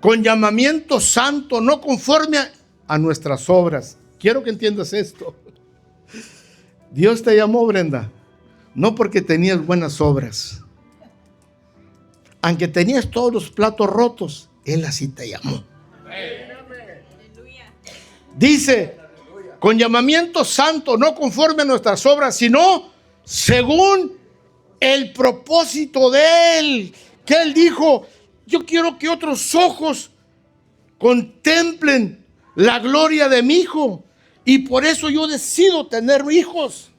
S2: con llamamiento santo, no conforme a nuestras obras. Quiero que entiendas esto. Dios te llamó, Brenda, no porque tenías buenas obras. Aunque tenías todos los platos rotos, Él así te llamó. Dice, con llamamiento santo, no conforme a nuestras obras, sino según el propósito de Él. Que Él dijo, yo quiero que otros ojos contemplen la gloria de mi Hijo. Y por eso yo decido tener hijos.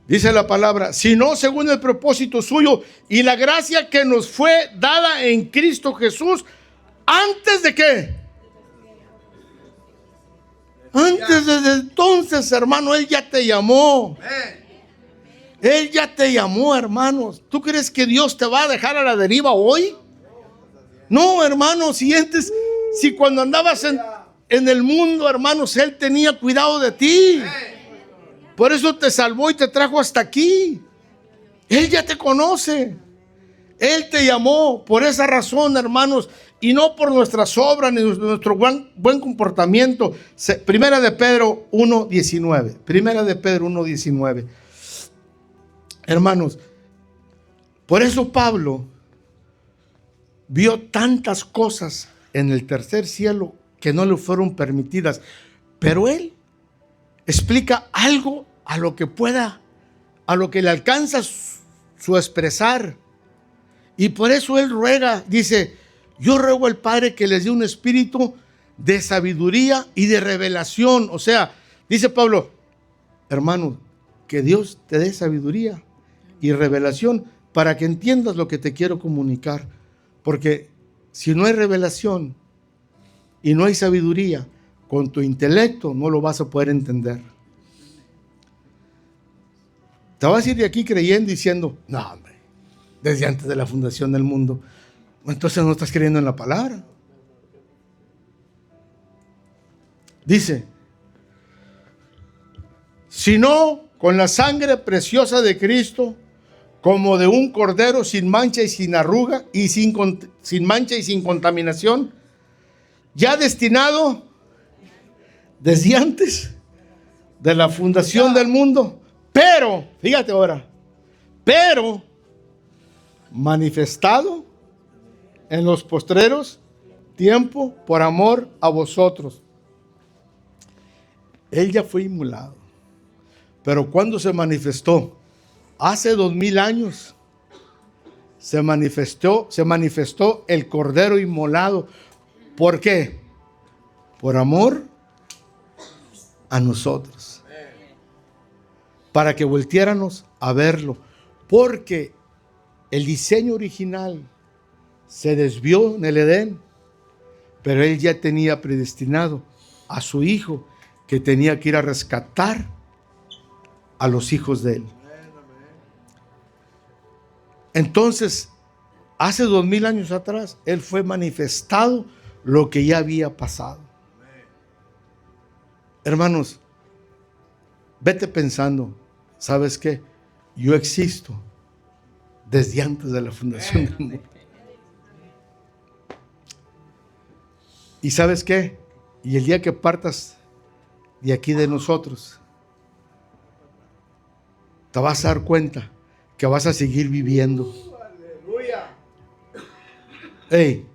S2: Dice la palabra, sino según el propósito suyo y la gracia que nos fue dada en Cristo Jesús. ¿Antes de qué? Antes de entonces, hermano, Él ya te llamó. Él ya te llamó, hermanos. ¿Tú crees que Dios te va a dejar a la deriva hoy? No, hermanos, si cuando andabas en el mundo, hermanos, Él tenía cuidado de ti. Por eso te salvó y te trajo hasta aquí. Él ya te conoce. Él te llamó por esa razón, hermanos, y no por nuestras obras ni nuestro buen comportamiento. Primera de Pedro 1:19. Primera de Pedro 1:19. Hermanos, por eso Pablo vio tantas cosas en el tercer cielo que no le fueron permitidas, pero él explica algo a lo que le alcanza su expresar. Y por eso él ruega, dice, yo ruego al Padre que les dé un espíritu de sabiduría y de revelación. O sea, dice Pablo, hermano, que Dios te dé sabiduría y revelación para que entiendas lo que te quiero comunicar. Porque si no hay revelación y no hay sabiduría, con tu intelecto no lo vas a poder entender. Te vas a ir de aquí creyendo diciendo, no, hombre, desde antes de la fundación del mundo. Entonces no estás creyendo en la palabra. Dice, sino con la sangre preciosa de Cristo, como de un cordero sin mancha y sin arruga, y sin mancha y sin contaminación, ya destinado desde antes de la fundación del mundo. Pero, fíjate ahora, pero manifestado en los postreros tiempos por amor a vosotros. Él ya fue inmolado. Pero cuando se manifestó, hace 2000 años se manifestó el Cordero inmolado. ¿Por qué? Por amor a nosotros. Para que volteáramos a verlo. Porque el diseño original se desvió en el Edén, pero Él ya tenía predestinado a su Hijo que tenía que ir a rescatar a los hijos de Él. Entonces, hace 2000 años atrás, Él fue manifestado lo que ya había pasado. Hermanos, vete pensando, ¿sabes qué? Yo existo desde antes de la fundación del mundo. ¿Y sabes qué? Y el día que partas de aquí de nosotros, te vas a dar cuenta que vas a seguir viviendo. Hey,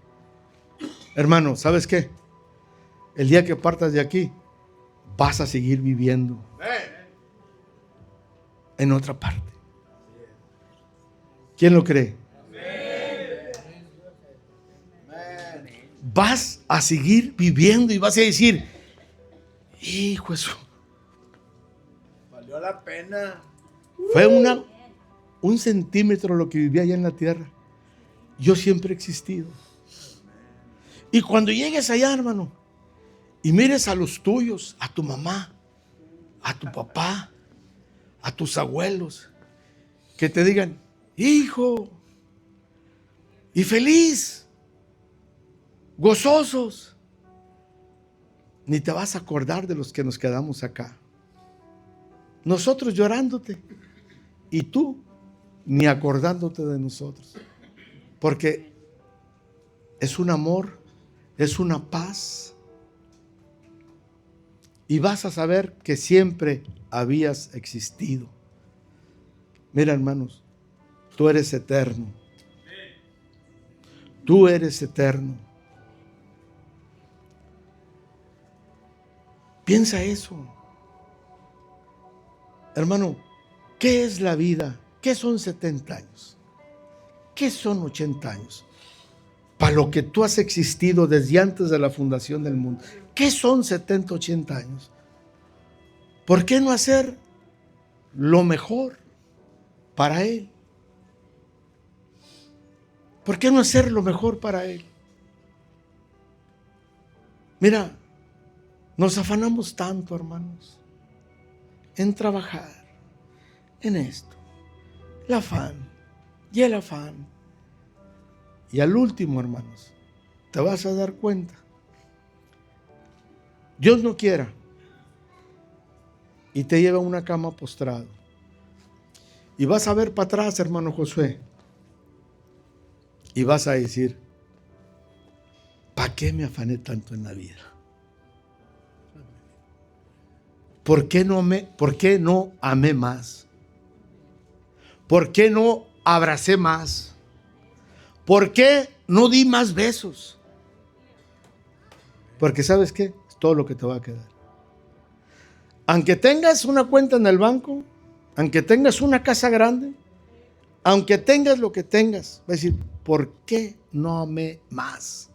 S2: hermano, ¿sabes qué? El día que partas de aquí, vas a seguir viviendo en otra parte. ¿Quién lo cree? Vas a seguir viviendo y vas a decir, hijo, eso
S3: valió la pena.
S2: fue un centímetro lo que vivía allá en la tierra. Yo siempre he existido. Y cuando llegues allá, hermano, y mires a los tuyos, a tu mamá, a tu papá, a tus abuelos, que te digan, hijo, y feliz, gozosos, ni te vas a acordar de los que nos quedamos acá. Nosotros llorándote y tú ni acordándote de nosotros. Porque es un amor, es una paz. Y vas a saber que siempre habías existido. Mira, hermanos, tú eres eterno. Tú eres eterno. Piensa eso. Hermano, ¿qué es la vida? ¿Qué son 70 años? ¿Qué son 80 años? Para lo que tú has existido desde antes de la fundación del mundo. ¿Qué son 70, 80 años? ¿Por qué no hacer lo mejor para Él? ¿Por qué no hacer lo mejor para Él? Mira, nos afanamos tanto, hermanos, en trabajar, en esto, el afán y el afán. Y al último, hermanos, te vas a dar cuenta. Dios no quiera y te lleva a una cama postrado. Y vas a ver para atrás, hermano Josué, y vas a decir, ¿para qué me afané tanto en la vida? ¿Por qué no amé más? ¿Por qué no abracé más? ¿Por qué no di más besos? Porque ¿sabes qué? Es todo lo que te va a quedar. Aunque tengas una cuenta en el banco, aunque tengas una casa grande, aunque tengas lo que tengas, va a decir, ¿por qué no amé más?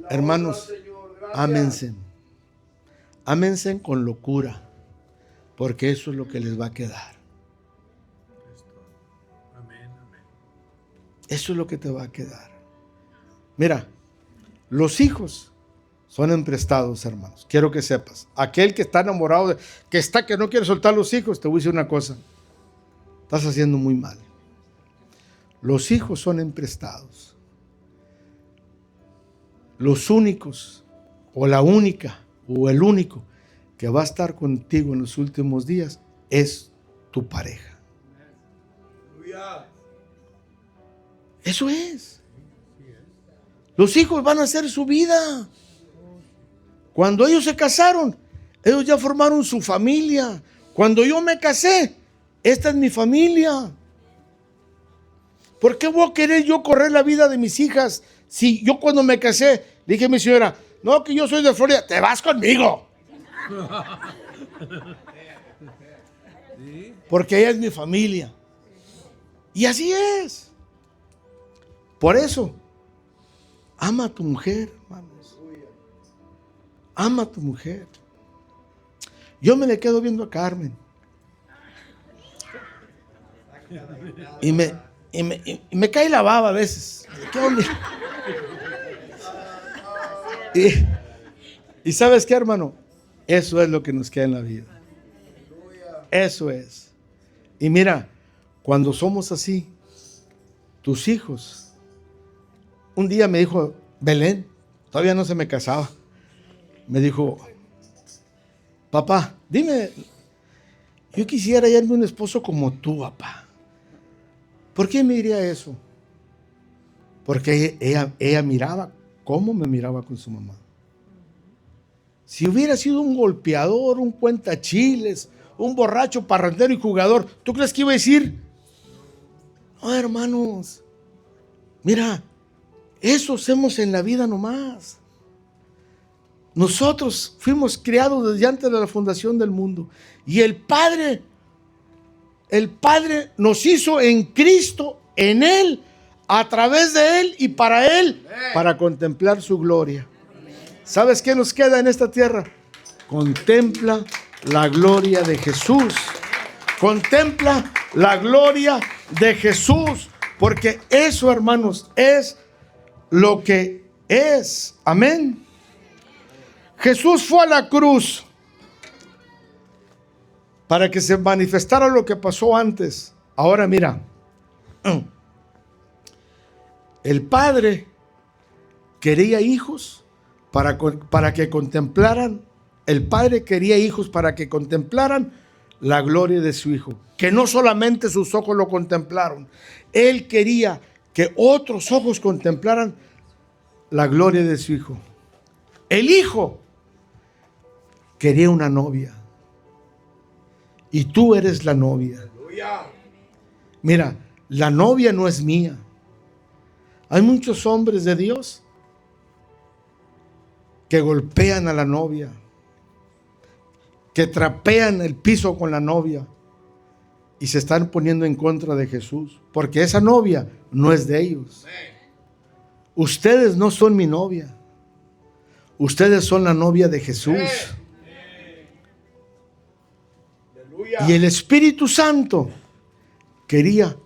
S2: Hermanos, ámense. Ámense con locura, porque eso es lo que les va a quedar. Eso es lo que te va a quedar. Mira, los hijos son emprestados, hermanos. Quiero que sepas. Aquel que está enamorado, que no quiere soltar los hijos, te voy a decir una cosa. Estás haciendo muy mal. Los hijos son emprestados. Los únicos, o la única, o el único que va a estar contigo en los últimos días es tu pareja. Eso es. Los hijos van a hacer su vida. Cuando ellos se casaron, ellos ya formaron su familia. Cuando yo me casé, esta es mi familia. ¿Por qué voy a querer yo correr la vida de mis hijas? Si yo cuando me casé, le dije a mi señora, no, que yo soy de Florida, te vas conmigo. porque ella es mi familia. Y así es. Por eso, ama a tu mujer, hermanos. Ama a tu mujer. Yo me le quedo viendo a Carmen. Y me cae la baba a veces. Y ¿sabes qué, hermano? Eso es lo que nos queda en la vida. Eso es. Y mira, cuando somos así, tus hijos. Un día me dijo Belén, todavía no se me casaba. Me dijo, papá, dime, yo quisiera hallarme un esposo como tú, papá. ¿Por qué me diría eso? Porque ella miraba cómo me miraba con su mamá. Si hubiera sido un golpeador, un cuentachiles, un borracho, parrandero y jugador, ¿tú crees que iba a decir? No, hermanos, mira, eso hacemos en la vida nomás. Nosotros fuimos creados desde antes de la fundación del mundo. Y el Padre nos hizo en Cristo, en Él, a través de Él y para Él, para contemplar su gloria. ¿Sabes qué nos queda en esta tierra? Contempla la gloria de Jesús. Contempla la gloria de Jesús. Porque eso, hermanos, es lo que es. Amén. Jesús fue a la cruz para que se manifestara lo que pasó antes. Ahora mira, el Padre quería hijos para que contemplaran. El Padre quería hijos para que contemplaran la gloria de su Hijo. Que no solamente sus ojos lo contemplaron. Él quería que otros ojos contemplaran la gloria de su Hijo. El Hijo quería una novia. Y tú eres la novia. Mira, la novia no es mía. Hay muchos hombres de Dios que golpean a la novia, que trapean el piso con la novia y se están poniendo en contra de Jesús, porque esa novia no es de ellos. Ustedes no son mi novia. Ustedes son la novia de Jesús. Y el Espíritu Santo quería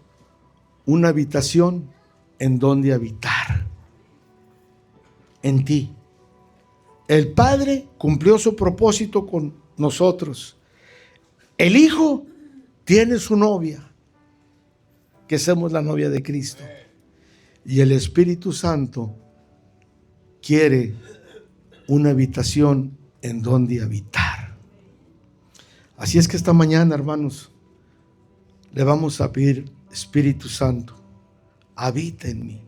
S2: una habitación en donde habitar. En ti. El Padre cumplió su propósito con nosotros. El Hijo tiene su novia, que somos la novia de Cristo. Y el Espíritu Santo quiere una habitación en donde habitar. Así es que esta mañana, hermanos, le vamos a pedir, Espíritu Santo, habita en mí.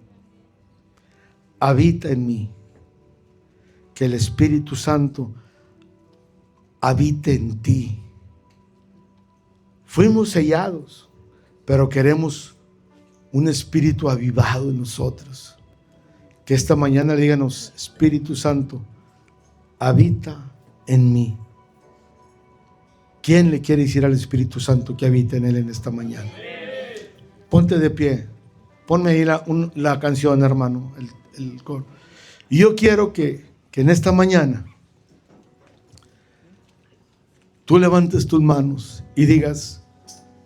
S2: Habita en mí. Que el Espíritu Santo habite en ti. Fuimos sellados, pero queremos un espíritu avivado en nosotros. Que esta mañana le díganos, Espíritu Santo, habita en mí. ¿Quién le quiere decir al Espíritu Santo que habita en él en esta mañana? Ponte de pie. Ponme ahí la canción, hermano, el coro. Y yo quiero que en esta mañana tú levantes tus manos y digas,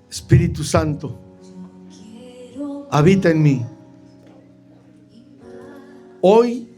S2: Espíritu Santo, habita en mí. Hoy